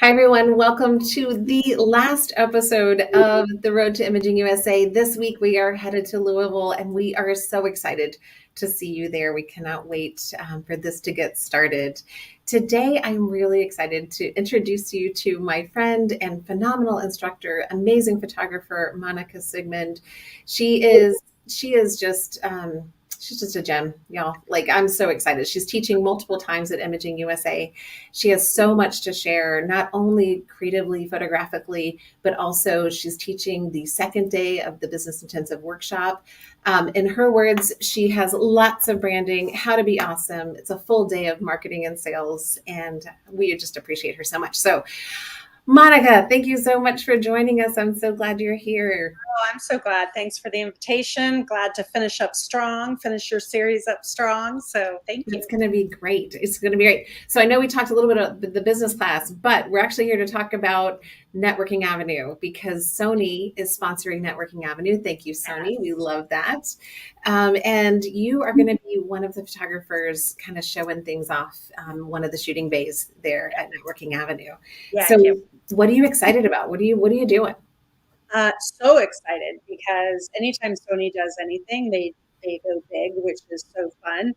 Hi, everyone. Welcome to the last episode of The Road to Imaging USA. This week, we are headed to Louisville, and we are so excited to see you there. We cannot wait for this to get started. Today, I'm really excited to introduce you to my friend and phenomenal instructor, amazing photographer, Monica Sigmon. She is just she's just a gem, y'all. Like, I'm so excited. She's teaching multiple times at Imaging USA. She has so much to share, not only creatively, photographically, but also she's teaching the second day of the Business Intensive Workshop. In her words, she has lots of branding, how to be awesome. It's a full day of marketing and sales, and we just appreciate her so much. So, Monica, thank you so much for joining us. I'm so glad you're here. Oh, I'm so glad. Thanks for the invitation. Glad to finish up strong, finish your series up strong. So thank you. It's going to be great. It's going to be great. So I know we talked a little bit about the business class, but we're actually here to talk about Networking Avenue because Sony is sponsoring Networking Avenue. Thank you, Sony. Yes. We love that. And you are going to be one of the photographers kind of showing things off one of the shooting bays there at Networking Avenue. Yeah, So what are you excited about? What are you doing? so excited because anytime Sony does anything, they go big, which is so fun.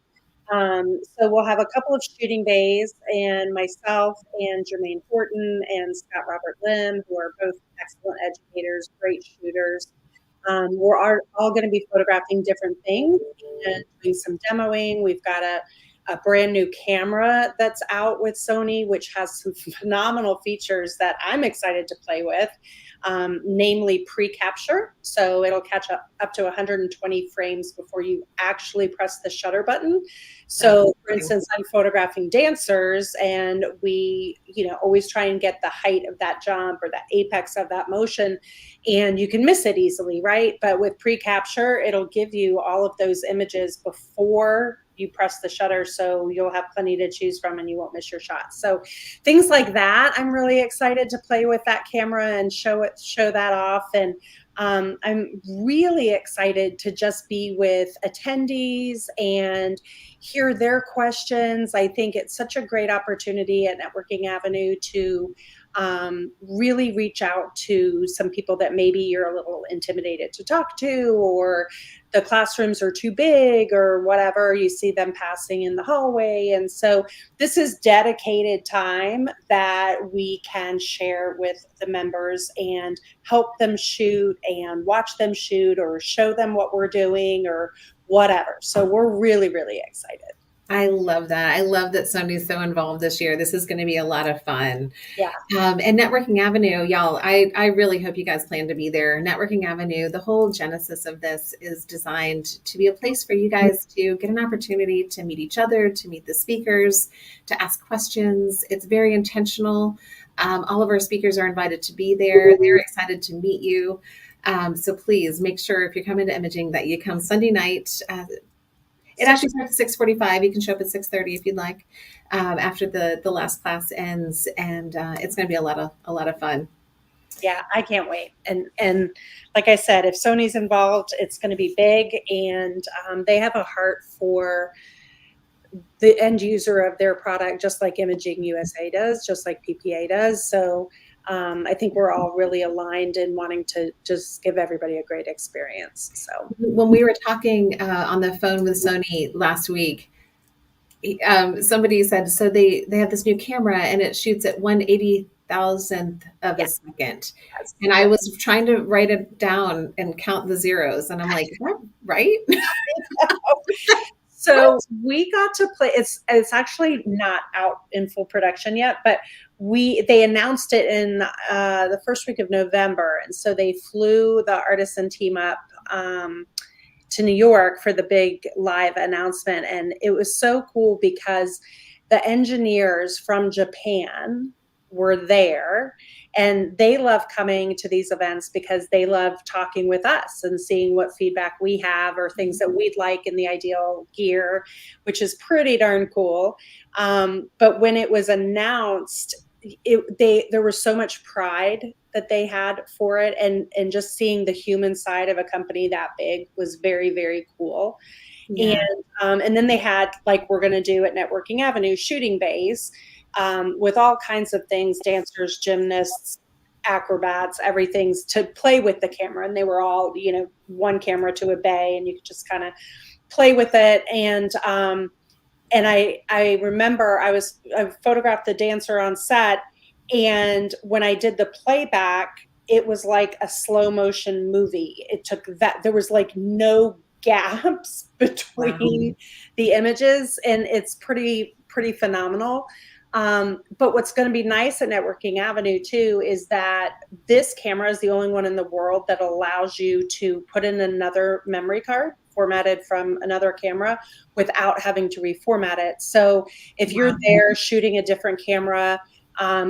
So we'll have a couple of shooting bays, and myself and Jermaine Horton and Scott Robert Lim, who are both excellent educators, great shooters. We're all going to be photographing different things and doing some demoing. We've got a brand new camera that's out with Sony, which has some phenomenal features that I'm excited to play with, namely pre-capture. So it'll catch up to 120 frames before you actually press the shutter button. So for instance, I'm photographing dancers, and we, always try and get the height of that jump or the apex of that motion, and you can miss it easily, right? But with pre-capture, it'll give you all of those images before you press the shutter, so you'll have plenty to choose from and you won't miss your shots. So things like that, I'm really excited to play with that camera and show that off. And I'm really excited to just be with attendees and hear their questions. I think it's such a great opportunity at Networking Avenue to really reach out to some people that maybe you're a little intimidated to talk to, or the classrooms are too big or whatever. You see them passing in the hallway. And so this is dedicated time that we can share with the members and help them shoot and watch them shoot or show them what we're doing or whatever. So we're really, really excited. I love that. I love that Sony's so involved this year. This is going to be a lot of fun. Yeah. And Networking Avenue, y'all, I really hope you guys plan to be there. Networking Avenue, the whole genesis of this is designed to be a place for you guys to get an opportunity to meet each other, to meet the speakers, to ask questions. It's very intentional. All of our speakers are invited to be there. They're excited to meet you. So please make sure if you're coming to imaging that you come Sunday night. It actually starts at 6:45. You can show up at 6:30 if you'd like, after the last class ends, and it's going to be a lot of fun. Yeah, I can't wait. And like I said, if Sony's involved, it's going to be big, and they have a heart for the end user of their product, just like Imaging USA does, just like PPA does. So I think we're all really aligned in wanting to just give everybody a great experience. So when we were talking on the phone with Sony last week, somebody said, so they have this new camera and it shoots at 1/80,000th of a second. And I was trying to write it down and count the zeros. And I'm like, is that right? So we got to play. It's actually not out in full production yet, but they announced it in the first week of November, and so they flew the artisan team up to New York for the big live announcement, and it was so cool because the engineers from Japan were there, and they love coming to these events because they love talking with us and seeing what feedback we have or things that we'd like in the ideal gear, which is pretty darn cool. But when it was announced, there was so much pride that they had for it, and just seeing the human side of a company that big was very, very cool. Yeah. And then they had, like we're going to do at Networking Avenue, shooting bays. with all kinds of things, dancers, gymnasts, acrobats, everything's to play with the camera. And they were all, one camera to a bay, and you could just kind of play with it. And I remember I photographed the dancer on set, and when I did the playback, it was like a slow motion movie. It took that, there was like no gaps between the images, and it's pretty phenomenal. But what's going to be nice at Networking Avenue too is that this camera is the only one in the world that allows you to put in another memory card formatted from another camera without having to reformat it. So if you're there shooting a different camera,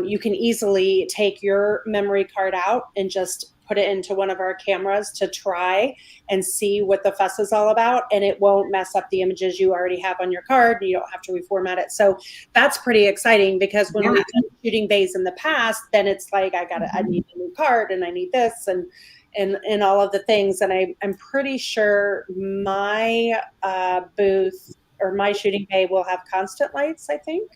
you can easily take your memory card out and just put it into one of our cameras to try and see what the fuss is all about, and it won't mess up the images you already have on your card. You don't have to reformat it. So that's pretty exciting, because when we've done shooting bays in the past, then it's like I need a new card, and I need this, and all of the things. And I'm pretty sure my booth or my shooting bay will have constant lights, I think.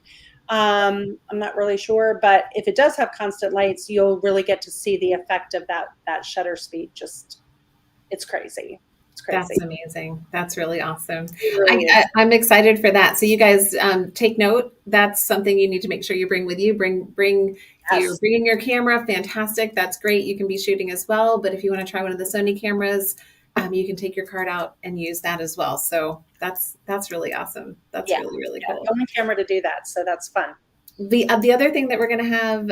I'm not really sure, but if it does have constant lights, you'll really get to see the effect of that shutter speed. Just, it's crazy. It's crazy. That's amazing. That's really awesome. Really I'm excited for that. So you guys take note. That's something you need to make sure you bring with you. Bring Yes. You're bringing your camera. Fantastic. That's great. You can be shooting as well. But if you want to try one of the Sony cameras, you can take your card out and use that as well. So that's really awesome. That's really cool. The only camera to do that, so that's fun. The other thing that we're going to have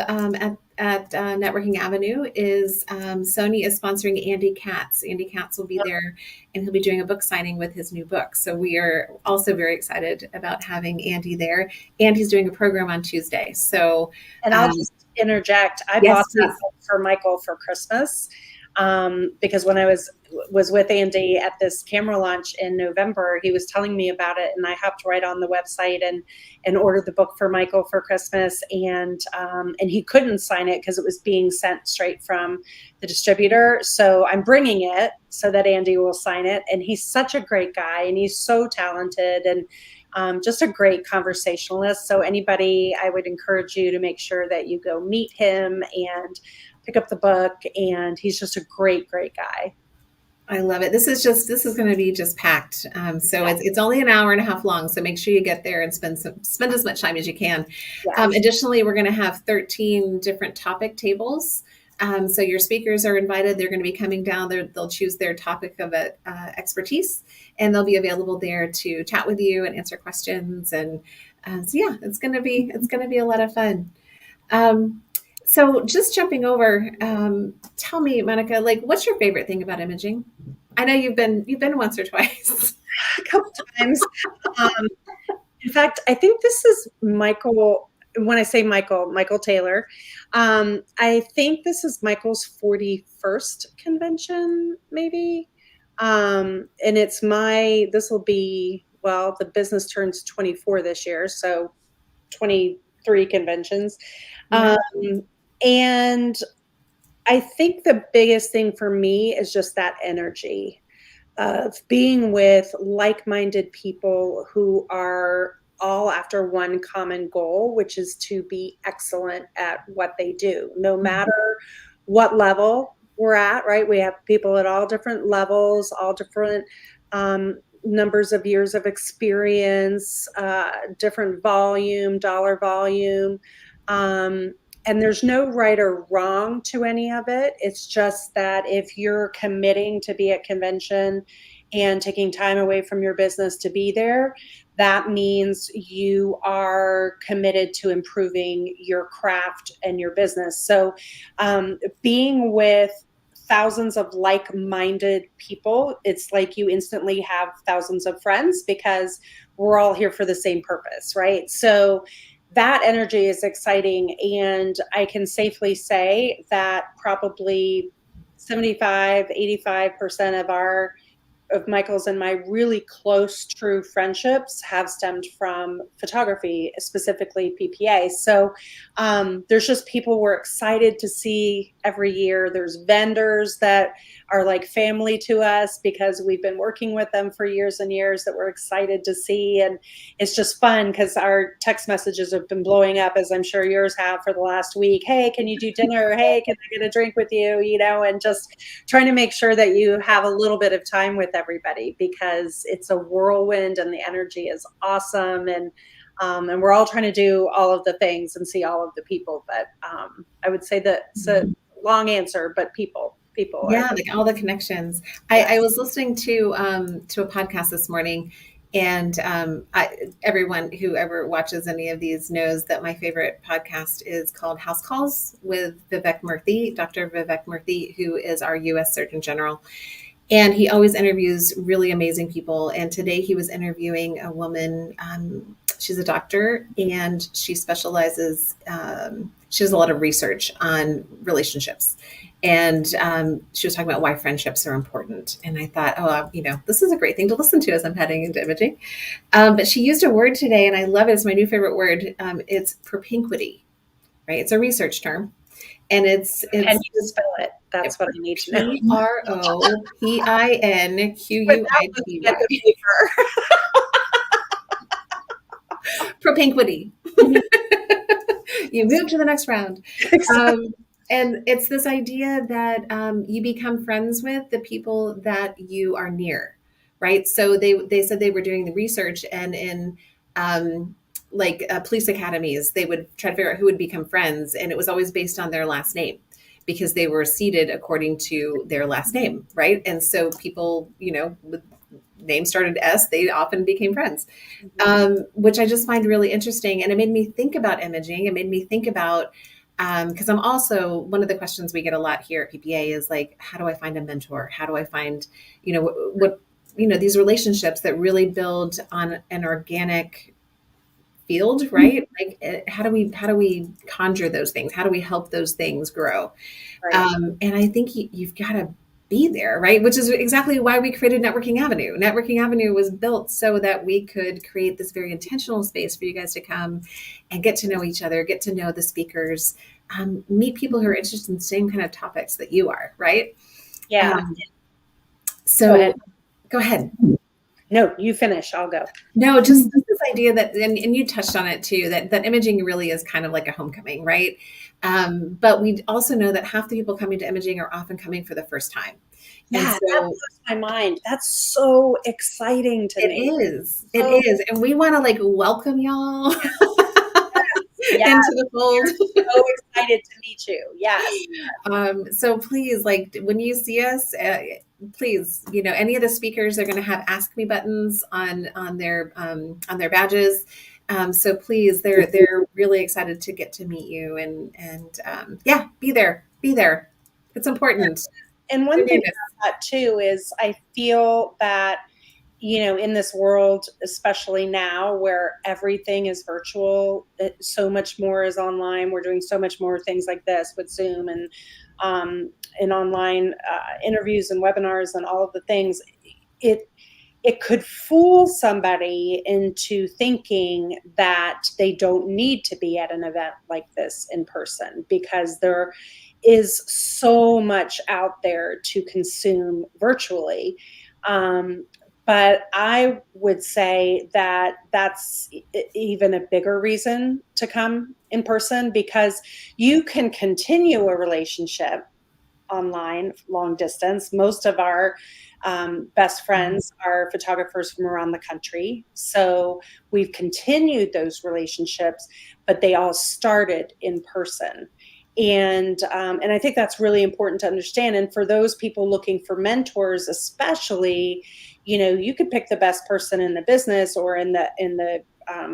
at Networking Avenue is Sony is sponsoring Andy Katz. Andy Katz will be there, and he'll be doing a book signing with his new book. So we are also very excited about having Andy there. And he's doing a program on Tuesday. So, and I'll just interject. I bought that book for Michael for Christmas. Because when I was with Andy at this camera launch in November, he was telling me about it, and I hopped right on the website and ordered the book for Michael for Christmas. And he couldn't sign it because it was being sent straight from the distributor. So I'm bringing it so that Andy will sign it. And he's such a great guy, and he's so talented, and just a great conversationalist. So anybody, I would encourage you to make sure that you go meet him and pick up the book. And he's just a great guy. I love it. This is going to be just packed. So it's only an hour and a half long. So make sure you get there and spend as much time as you can. Yes. Additionally, we're going to have 13 different topic tables. So your speakers are invited. They're going to be coming down. They'll choose their topic of expertise, and they'll be available there to chat with you and answer questions. And so yeah, it's going to be a lot of fun. So just jumping over, tell me, Monica, like, what's your favorite thing about imaging? I know you've been once or twice. A couple times. In fact, I think this is Michael. When I say Michael Taylor, I think this is Michael's 41st convention, maybe. And this will be, well, the business turns 24 this year, so 23 conventions. And I think the biggest thing for me is just that energy of being with like-minded people who are all after one common goal, which is to be excellent at what they do, no matter what level we're at, right? We have people at all different levels, all different numbers of years of experience, different volume, dollar volume. And there's no right or wrong to any of it. It's just that if you're committing to be at convention and taking time away from your business to be there, that means you are committed to improving your craft and your business. So being with thousands of like-minded people, it's like you instantly have thousands of friends, because we're all here for the same purpose, right? So that energy is exciting. And I can safely say that probably 75, 85% of our Michael's and my really close, true friendships have stemmed from photography, specifically PPA. So there's just people we're excited to see every year. There's vendors that are like family to us because we've been working with them for years and years that we're excited to see. And it's just fun because our text messages have been blowing up, as I'm sure yours have, for the last week. Hey, can you do dinner? Hey, can I get a drink with you? You know, and just trying to make sure that you have a little bit of time with everybody, because it's a whirlwind and the energy is awesome. And we're all trying to do all of the things and see all of the people. But I would say that it's a long answer, but people. Yeah, like all the connections. Yes. I was listening to a podcast this morning, and everyone whoever watches any of these knows that my favorite podcast is called House Calls with Vivek Murthy, Dr. Vivek Murthy, who is our U.S. Surgeon General. And he always interviews really amazing people. And today he was interviewing a woman. She's a doctor, and she specializes. She does a lot of research on relationships, and she was talking about why friendships are important. And I thought, oh, this is a great thing to listen to as I'm heading into imaging. But she used a word today, and I love it. It's my new favorite word. It's propinquity, right? It's a research term. And it's Can you spell it? That's what I need to know. propinquity. Propinquity. You move to the next round. And it's this idea that you become friends with the people that you are near, right? So they said they were doing the research, and in police academies, they would try to figure out who would become friends, and it was always based on their last name, because they were seated according to their last name, right? And so people, with names started S, they often became friends, which I just find really interesting. And it made me think about imaging. It made me think about, because I'm also, one of the questions we get a lot here at PPA is like, how do I find a mentor? How do I find, these relationships that really build on an organic field, right? Like, how do we conjure those things? How do we help those things grow? Right. And I think you've got to be there, right? Which is exactly why we created Networking Avenue. Networking Avenue was built so that we could create this very intentional space for you guys to come and get to know each other, get to know the speakers, meet people who are interested in the same kind of topics that you are, right? Yeah. So go ahead. No, you finish. I'll go. No, just this idea that, and you touched on it too, that imaging really is kind of like a homecoming, right? But we also know that half the people coming to imaging are often coming for the first time. Yeah, that blows my mind. That's so exciting to me. It is. And we want to like welcome y'all into the fold. We're so excited to meet you. Yes. So please, like when you see us, please, any of the speakers are going to have ask me buttons on their badges. So please, they're really excited to get to meet you, and be there. It's important. And one thing about that too is I feel that, in this world, especially now where everything is virtual, so much more is online. We're doing so much more things like this with Zoom and online interviews and webinars and all of the things. It could fool somebody into thinking that they don't need to be at an event like this in person, because there is so much out there to consume virtually. But I would say that that's even a bigger reason to come in person, because you can continue a relationship online, long distance. Most of our best friends are photographers from around the country. So we've continued those relationships, but they all started in person. And I think that's really important to understand. And for those people looking for mentors, especially, you could pick the best person in the business or in the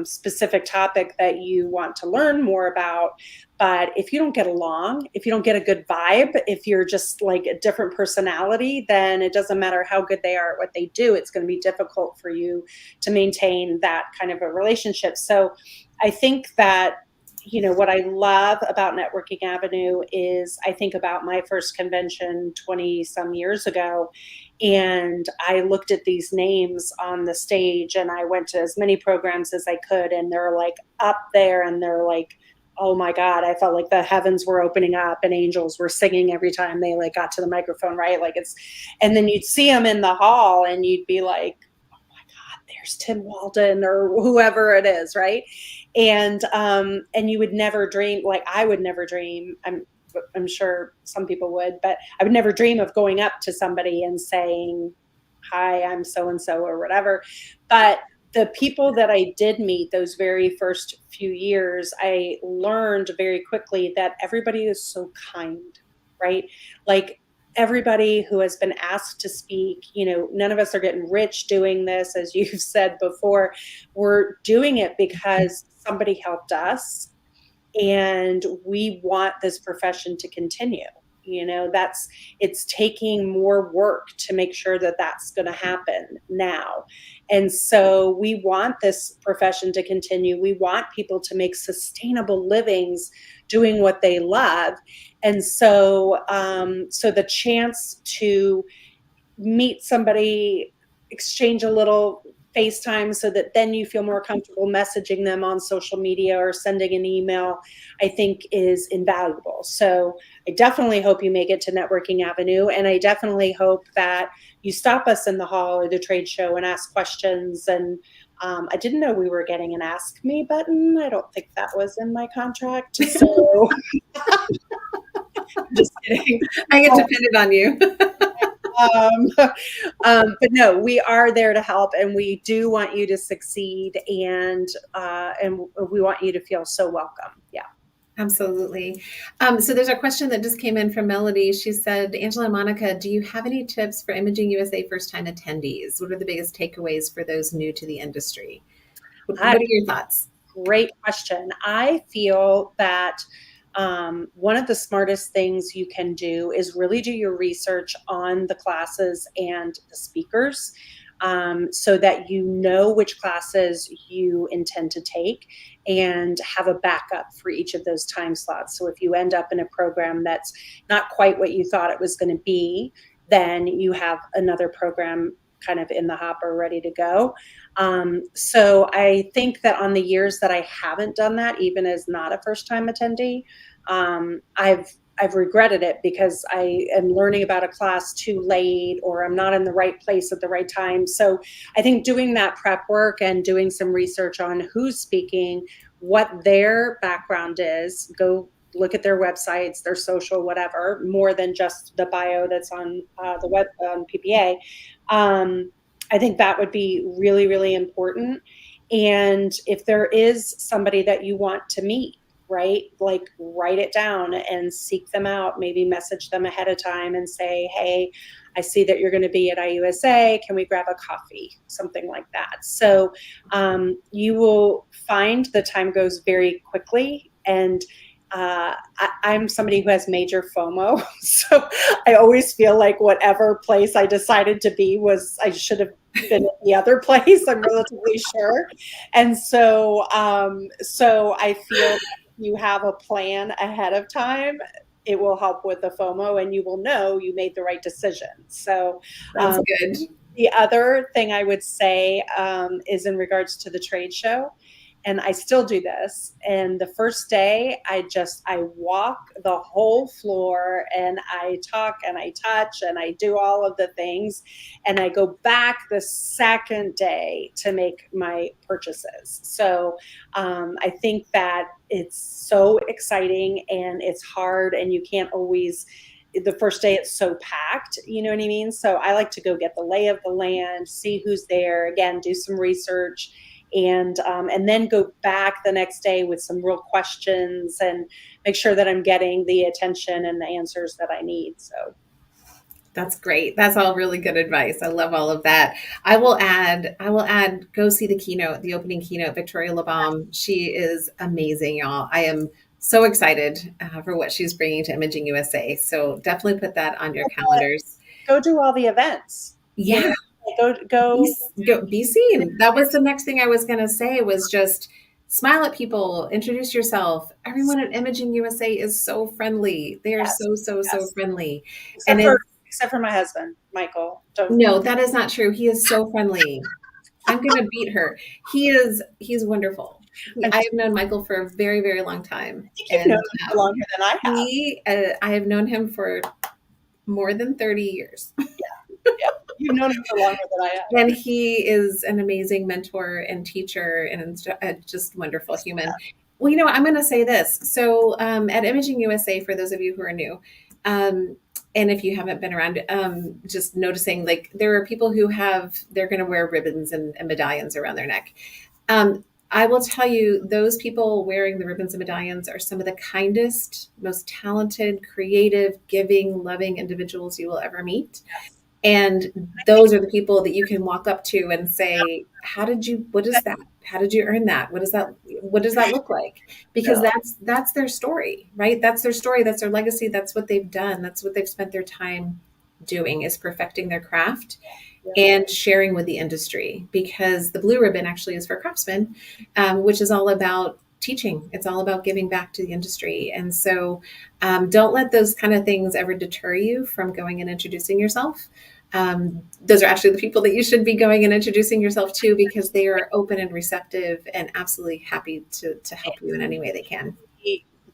specific topic that you want to learn more about. But if you don't get along, if you don't get a good vibe, if you're just like a different personality, then it doesn't matter how good they are at what they do. It's going to be difficult for you to maintain that kind of a relationship. So I think that, what I love about Networking Avenue is I think about my first convention 20 some years ago. And I looked at these names on the stage, and I went to as many programs as I could, and they're like up there, and they're like, oh my God, I felt like the heavens were opening up and angels were singing every time they like got to the microphone, right? Like it's, and then you'd see them in the hall and you'd be like, there's Tim Walden or whoever it is, right? And you would never dream, like I would never dream. I'm sure some people would, but I would never dream of going up to somebody and saying, "Hi, I'm so and so," or whatever. But the people that I did meet those very first few years, I learned very quickly that everybody is so kind, right? Like everybody who has been asked to speak, none of us are getting rich doing this, as you've said before. We're doing it because somebody helped us, and we want this profession to continue. That's, it's taking more work to make sure that that's going to happen now. And so we want this profession to continue. We want people to make sustainable livings doing what they love. And so the chance to meet somebody, exchange a little FaceTime so that then you feel more comfortable messaging them on social media or sending an email, I think is invaluable. So I definitely hope you make it to Networking Avenue. And I definitely hope that you stop us in the hall or the trade show and ask questions. And I didn't know we were getting an Ask Me button. I don't think that was in my contract. So just kidding. I get to pin it on you. But no, we are there to help, and we do want you to succeed, and we want you to feel so welcome. Yeah. Absolutely. So there's a question that just came in from Melody. She said, Angela and Monica, do you have any tips for Imaging USA first-time attendees? What are the biggest takeaways for those new to the industry? What are your thoughts? Great question. I feel that one of the smartest things you can do is really do your research on the classes and the speakers, so that you know which classes you intend to take and have a backup for each of those time slots. So if you end up in a program that's not quite what you thought it was going to be, then you have another program kind of in the hopper ready to go. So I think that on the years that I haven't done that, even as not a first time attendee, I've regretted it because I am learning about a class too late, or I'm not in the right place at the right time. So I think doing that prep work and doing some research on who's speaking, what their background is, go look at their websites, their social, whatever, more than just the bio that's on the web on PPA. I think that would be really, really important. And if there is somebody that you want to meet, right, like write it down and seek them out, maybe message them ahead of time and say, hey, I see that you're going to be at IUSA. Can we grab a coffee? Something like that. So you will find the time goes very quickly. And I'm somebody who has major FOMO. So I always feel like whatever place I decided to be was, I should have been at the other place, I'm relatively sure. And so I feel you have a plan ahead of time, it will help with the FOMO, and you will know you made the right decision. So That's good. the other thing I would say is in regards to the trade show. And I still do this. And the first day, I walk the whole floor and I talk and I touch and I do all of the things. And I go back the second day to make my purchases. So I think that it's so exciting and it's hard, and you can't always, the first day it's so packed, you know what I mean? So I like to go get the lay of the land, see who's there, again, do some research, and then go back the next day with some real questions and make sure that I'm getting the attention and the answers that I need. So that's great. That's all really good advice. I love all of that. I will add, go see the keynote, the opening keynote, Victoria LeBaum. She is amazing, y'all. I am so excited for what she's bringing to Imaging USA. So definitely put that on your calendars. Go do all the events. Yeah. Be seen. That was the next thing I was going to say, was just smile at people, introduce yourself. Everyone at Imaging USA is so friendly. They are so friendly. Except except for my husband, Michael. Don't. No, that is not true. He is so friendly. I'm gonna beat her. He's wonderful. I'm I just, have known Michael for a very, very long time, I think you've known and him for longer than I have. I have known him for more than 30 years. Yeah, you've known him for longer than I have. And he is an amazing mentor and teacher and a just wonderful human. Well, you know what? I'm going to say this. So at Imaging USA, for those of you who are new, and if you haven't been around, just noticing like there are people who they're going to wear ribbons and medallions around their neck. I will tell you, those people wearing the ribbons and medallions are some of the kindest, most talented, creative, giving, loving individuals you will ever meet. And those are the people that you can walk up to and say, what is that? How did you earn that? What does that look like? Because Yeah. that's their story, right? That's their story. That's their legacy. That's what they've done. That's what they've spent their time doing, is perfecting their craft and sharing with the industry. Because the blue ribbon actually is for craftsmen, which is all about teaching. It's all about giving back to the industry. And so don't let those kind of things ever deter you from going and introducing yourself. Those are actually the people that you should be going and introducing yourself to, because they are open and receptive and absolutely happy to help you in any way they can.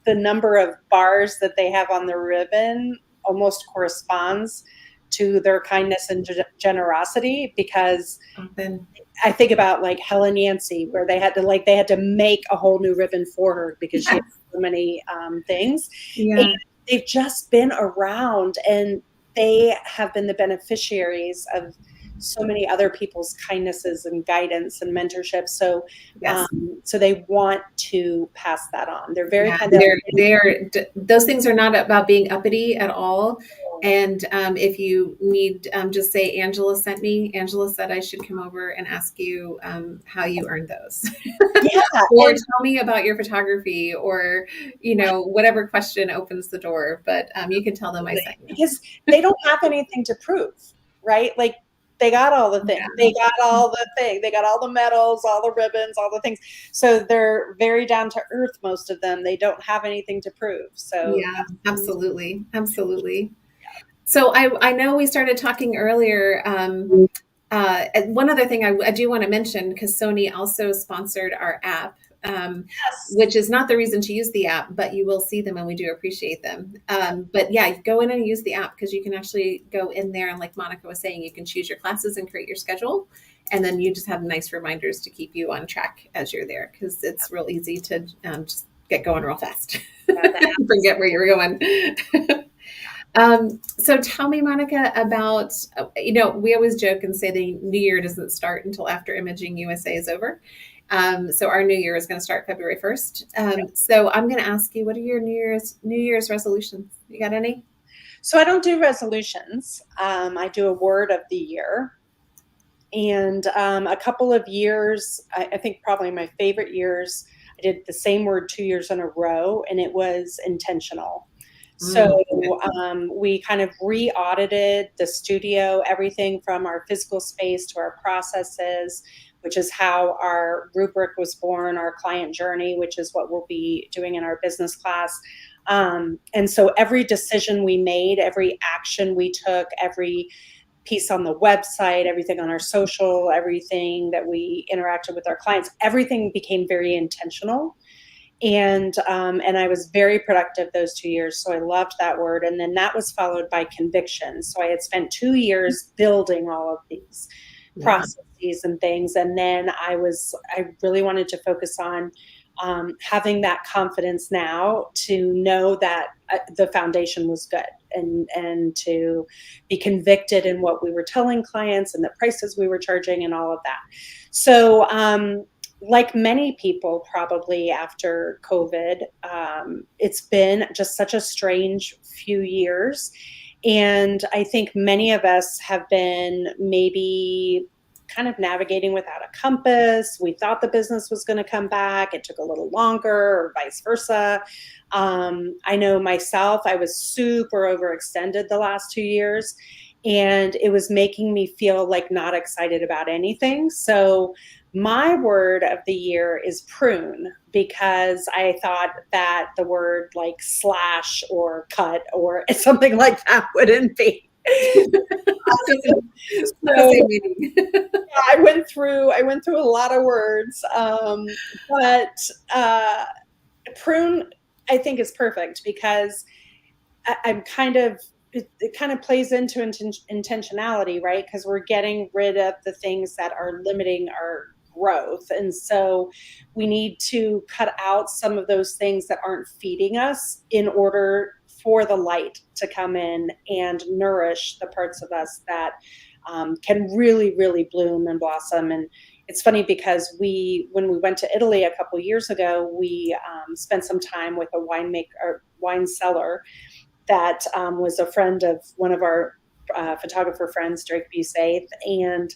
The number of bars that they have on the ribbon almost corresponds to their kindness and generosity, because Then, I think about like Helen Yancey, where they had to make a whole new ribbon for her because she had so many things. yeah. And they've just been around, and they have been the beneficiaries of so many other people's kindnesses and guidance and mentorship. So, Yes. so they want to pass that on. They're very Yeah, kind of. those things are not about being uppity at all. And if you need, just say, Angela sent me. Angela said I should come over and ask you how you earned those. Yeah, Or and tell me about your photography, or, whatever question opens the door. But you can tell them I sent you. because they don't have anything to prove, right? Like they got all the things. Yeah. They got all the medals, all the ribbons, all the things. So they're very down to earth, most of them. They don't have anything to prove. So Yeah, absolutely. Absolutely. So I know we started talking earlier. One other thing I do want to mention, because Sony also sponsored our app, yes, which is not the reason to use the app, but you will see them and we do appreciate them. But yeah, go in and use the app, because you can actually go in there, and like Monica was saying, you can choose your classes and create your schedule. And then you just have nice reminders to keep you on track as you're there, because it's real easy to just get going real fast. Forget where you're going. So tell me, Monica, about, we always joke and say the new year doesn't start until after Imaging USA is over. So our new year is going to start February 1st. So I'm going to ask you, what are your New Year's resolutions? You got any? So I don't do resolutions. I do a word of the year. And a couple of years, I think probably my favorite years, I did the same word 2 years in a row, and it was intentional. So we kind of re-audited the studio, everything from our physical space to our processes, which is how our rubric was born, our client journey, which is what we'll be doing in our business class. And so every decision we made, every action we took, every piece on the website, everything on our social, everything that we interacted with our clients, everything became very intentional. And I was very productive those 2 years. So I loved that word. And then that was followed by conviction. So I had spent 2 years building all of these processes and things. And then I really wanted to focus on having that confidence now to know that the foundation was good, and to be convicted in what we were telling clients and the prices we were charging and all of that. So, like many people probably after COVID, it's been just such a strange few years. And I think many of us have been maybe kind of navigating without a compass. We thought the business was going to come back. It took a little longer, or vice versa. I know myself, I was super overextended the last 2 years, and it was making me feel like not excited about anything. So my word of the year is prune, because I thought that the word like slash or cut or something like that wouldn't be Not the So same meaning. I went through a lot of words, but uh, prune I think is perfect because I'm kind of it kind of plays into intentionality, right? Because we're getting rid of the things that are limiting our growth. And so we need to cut out some of those things that aren't feeding us in order for the light to come in and nourish the parts of us that can really, really bloom and blossom. And it's funny because when we went to Italy a couple years ago, we spent some time with a winemaker, wine cellar that was a friend of one of our photographer friends, Drake Busaith, and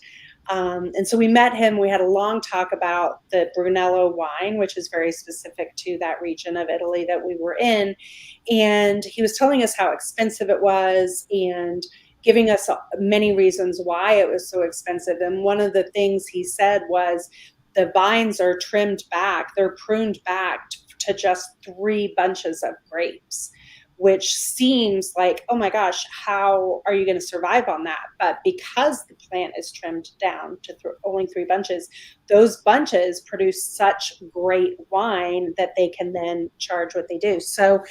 so we met him. We had a long talk about the Brunello wine, which is very specific to that region of Italy that we were in. And he was telling us how expensive it was and giving us many reasons why it was so expensive. And one of the things he said was the vines are trimmed back, they're pruned back to just 3 bunches of grapes, which seems like, oh my gosh, how are you going to survive on that? But because the plant is trimmed down to only 3 bunches, those bunches produce such great wine that they can then charge what they do. So,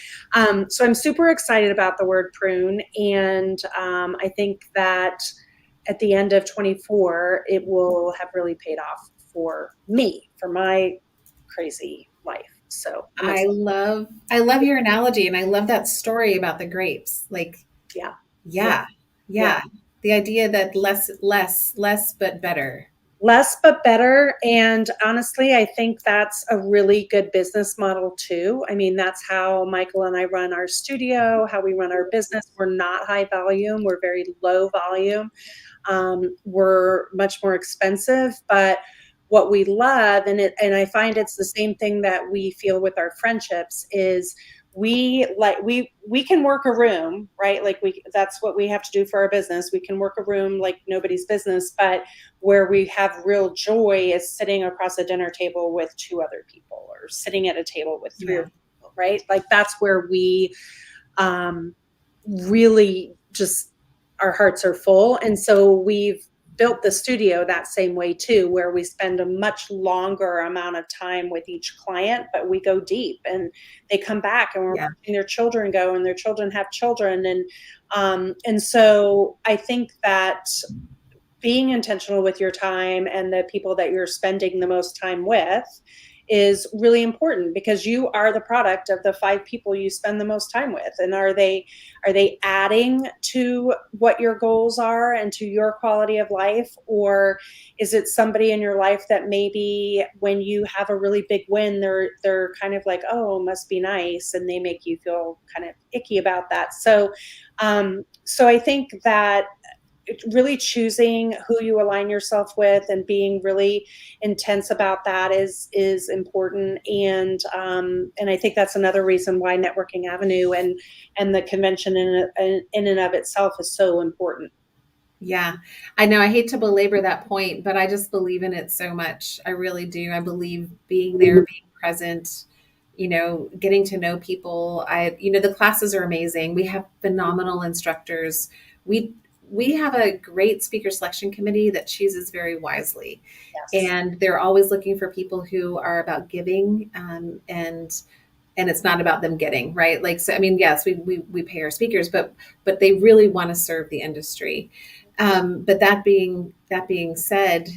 so I'm super excited about the word prune, and I think that at the end of 24, it will have really paid off for me, for my crazy life. So I love your analogy, and I love that story about the grapes. Like, yeah, yeah, yeah, yeah. yeah. The idea that less, but better. Less but better. And honestly, I think that's a really good business model too. I mean, that's how Michael and I run our studio, how we run our business. We're not high volume, we're very low volume. Were much more expensive, but what we love, and I find it's the same thing that we feel with our friendships, is we can work a room, right? Like that's what we have to do for our business. We can work a room like nobody's business, but where we have real joy is sitting across a dinner table with 2 other people, or sitting at a table with 3 or 4 Yeah. people, right? Like that's where we um, really just our hearts are full. And so we've built the studio that same way too, where we spend a much longer amount of time with each client, but we go deep and they come back and we're Yeah. watching their children go, and their children have children. And so I think that being intentional with your time and the people that you're spending the most time with is really important, because you are the product of the 5 people you spend the most time with. And are they adding to what your goals are and to your quality of life, or is it somebody in your life that maybe when you have a really big win, they're kind of like, oh, must be nice, and they make you feel kind of icky about that. So I think that really choosing who you align yourself with and being really intense about that is important. And I think that's another reason why Networking Avenue and the convention in and of itself is so important. Yeah, I know. I hate to belabor that point, but I just believe in it so much. I really do. I believe being there, being present, getting to know people. The classes are amazing. We have phenomenal instructors. We we have a great speaker selection committee that chooses very wisely, Yes. and they're always looking for people who are about giving, and it's not about them getting right. Like, so I mean, yes, we pay our speakers, but they really want to serve the industry. But that being said,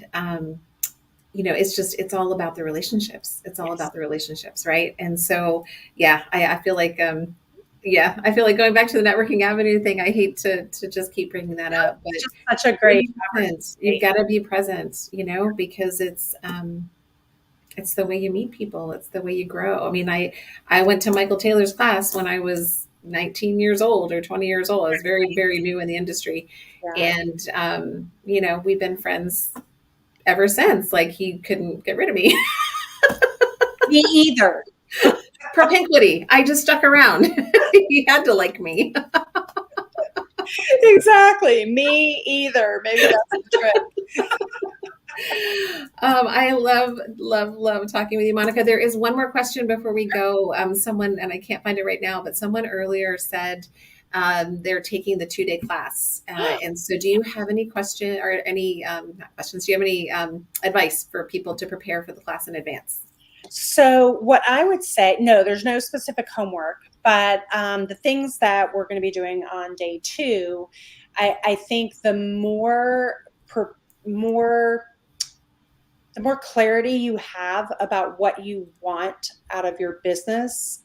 it's all about the relationships. It's all Yes. about the relationships, right? And so, yeah, I feel like, I feel like going back to the networking avenue thing. I hate to just keep bringing that up, but It's just such a gotta great be present. You've opportunity. got to be present, because it's the way you meet people. It's the way you grow. I mean, I went to Michael Taylor's class when I was 19 years old or 20 years old. I was very, very new in the industry. Yeah. And, we've been friends ever since. Like, he couldn't get rid of me. Me either. Propinquity. I just stuck around. He had to like me. Exactly. Me either. Maybe that's the trick. I love, love, love talking with you, Monica. There is one more question before we go. Someone, and I can't find it right now, but someone earlier said, they're taking the 2-day class. And so do you have any question or any, not questions, do you have any advice for people to prepare for the class in advance? So what I would say, no, there's no specific homework, but the things that we're going to be doing on day 2, I think per, more the more clarity you have about what you want out of your business,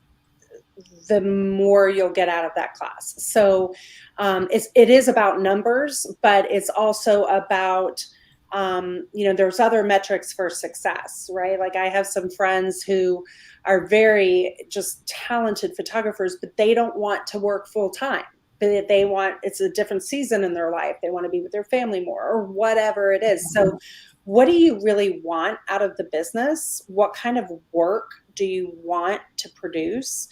the more you'll get out of that class. So it is about numbers, but it's also about, there's other metrics for success, right? Like I have some friends who are very just talented photographers, but they don't want to work full time. But it's a different season in their life. They want to be with their family more or whatever it is. So what do you really want out of the business? What kind of work do you want to produce?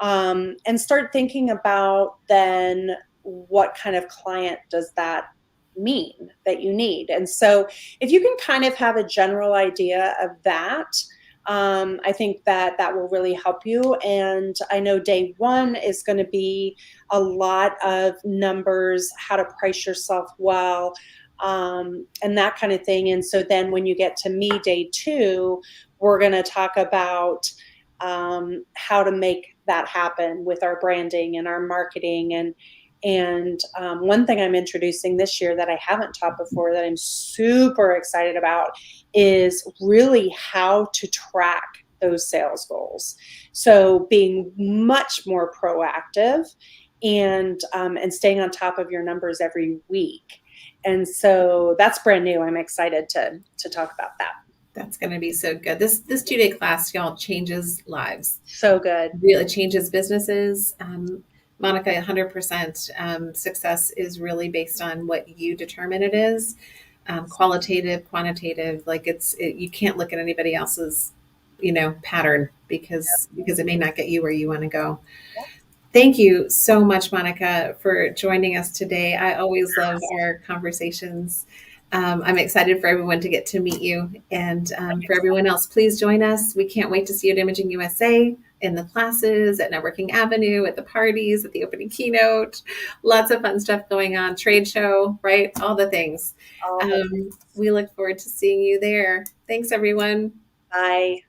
And start thinking about then what kind of client does that mean that you need. And so if you can kind of have a general idea of that, I think that will really help you. And I know day 1 is going to be a lot of numbers, how to price yourself well, and that kind of thing. And so then when you get to me, day 2, we're going to talk about how to make that happen with our branding and our marketing. And one thing I'm introducing this year that I haven't taught before that I'm super excited about is really how to track those sales goals. So being much more proactive and staying on top of your numbers every week. And so that's brand new. I'm excited to talk about that. That's going to be so good. This 2-day class, y'all, changes lives. So good. Really changes businesses. Monica, 100% success is really based on what you determine it is. Qualitative, quantitative, like you can't look at anybody else's, pattern because it may not get you where you want to go. Thank you so much, Monica, for joining us today. I always love our conversations. I'm excited for everyone to get to meet you. And for everyone else, please join us. We can't wait to see you at Imaging USA, in the classes, at Networking Avenue, at the parties, at the opening keynote. Lots of fun stuff going on. Trade show, right? All the things. We look forward to seeing you there. Thanks, everyone. Bye.